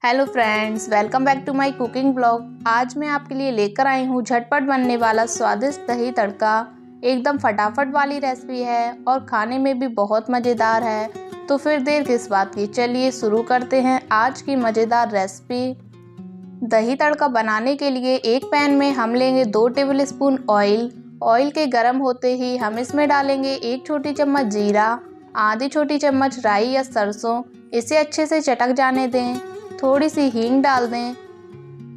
Hello friends, welcome back to my cooking blog. आज मैं आपके लिए लेकर आई हूँ झटपट बनने वाला स्वादिष्ट दही तड़का। एकदम फटाफट वाली रेसिपी है और खाने में भी बहुत मज़ेदार है। तो फिर देर किस बात की, चलिए शुरू करते हैं आज की मज़ेदार रेसिपी। दही तड़का बनाने के लिए एक पैन में हम लेंगे 2 टेबलस्पून ऑयल। ऑयल के गर्म होते ही हम इसमें डालेंगे 1 छोटी चम्मच जीरा, आधी छोटी चम्मच राई या सरसों। इसे अच्छे से चटक जाने दें। थोड़ी सी हींग डाल दें,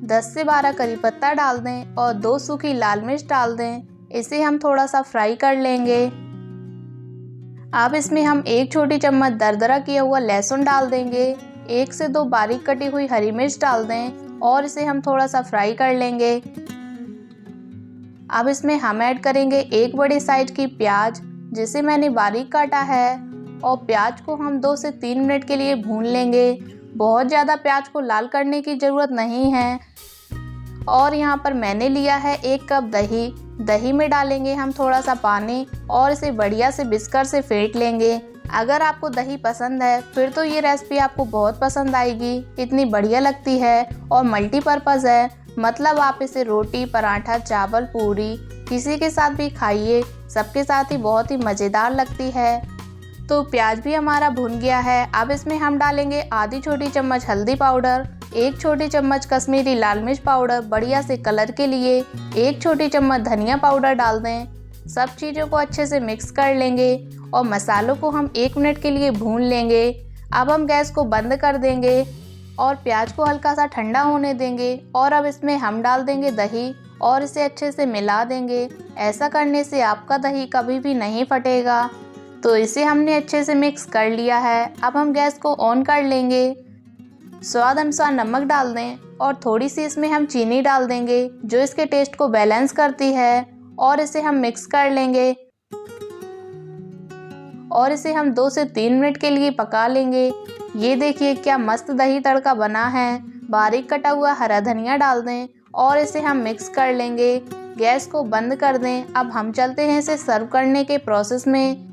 10 से 12 करी पत्ता डाल दें और 2 सूखी लाल मिर्च डाल दें। इसे हम थोड़ा सा फ्राई कर लेंगे। अब इसमें हम 1 छोटी चम्मच दरदरा किया हुआ लहसुन डाल देंगे। 1 से 2 बारीक कटी हुई हरी मिर्च डाल दें और इसे हम थोड़ा सा फ्राई कर लेंगे। अब इसमें हम ऐड करेंगे 1 बड़ी साइज की प्याज, जिसे मैंने बारीक काटा है, और प्याज को हम 2 से 3 मिनट के लिए भून लेंगे। बहुत ज़्यादा प्याज को लाल करने की ज़रूरत नहीं है। और यहाँ पर मैंने लिया है 1 कप दही। दही में डालेंगे हम थोड़ा सा पानी और इसे बढ़िया से बिस्कर से फेंट लेंगे। अगर आपको दही पसंद है फिर तो ये रेसिपी आपको बहुत पसंद आएगी। इतनी बढ़िया लगती है और मल्टीपर्पज़ है, मतलब आप इसे रोटी, पराठा, चावल, पूरी किसी के साथ भी खाइए, सबके साथ ही बहुत ही मज़ेदार लगती है। तो प्याज भी हमारा भुन गया है। अब इसमें हम डालेंगे आधी छोटी चम्मच हल्दी पाउडर, 1 छोटी चम्मच कश्मीरी लाल मिर्च पाउडर बढ़िया से कलर के लिए, 1 छोटी चम्मच धनिया पाउडर डाल दें। सब चीज़ों को अच्छे से मिक्स कर लेंगे और मसालों को हम 1 मिनट के लिए भून लेंगे। अब हम गैस को बंद कर देंगे और प्याज को हल्का सा ठंडा होने देंगे। और अब इसमें हम डाल देंगे दही और इसे अच्छे से मिला देंगे। ऐसा करने से आपका दही कभी भी नहीं फटेगा। तो इसे हमने अच्छे से मिक्स कर लिया है। अब हम गैस को ऑन कर लेंगे। स्वाद अनुसार नमक डाल दें और थोड़ी सी इसमें हम चीनी डाल देंगे, जो इसके टेस्ट को बैलेंस करती है। और इसे हम मिक्स कर लेंगे और इसे हम 2 से 3 मिनट के लिए पका लेंगे। ये देखिए क्या मस्त दही तड़का बना है। बारीक कटा हुआ हरा धनिया डाल दें और इसे हम मिक्स कर लेंगे। गैस को बंद कर दें। अब हम चलते हैं इसे सर्व करने के प्रोसेस में।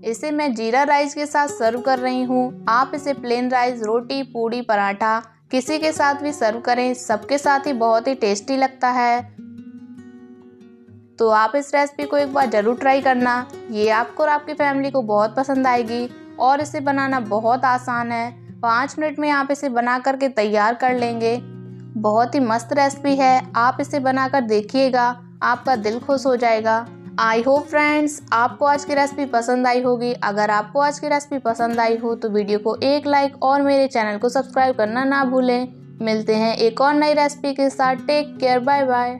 इसे मैं जीरा राइस के साथ सर्व कर रही हूँ। आप इसे प्लेन राइस, रोटी, पूड़ी, पराठा किसी के साथ भी सर्व करें, सबके साथ ही बहुत ही टेस्टी लगता है। तो आप इस रेसिपी को एक बार ज़रूर ट्राई करना। ये आपको और आपकी फैमिली को बहुत पसंद आएगी और इसे बनाना बहुत आसान है। 5 मिनट में आप इसे बना करके तैयार कर लेंगे। बहुत ही मस्त रेसिपी है, आप इसे बनाकर देखिएगा, आपका दिल खुश हो जाएगा। आई होप फ्रेंड्स आपको आज की रेसिपी पसंद आई होगी। अगर आपको आज की रेसिपी पसंद आई हो तो वीडियो को एक लाइक और मेरे चैनल को सब्सक्राइब करना ना भूलें। मिलते हैं एक और नई रेसिपी के साथ। Take care, bye bye.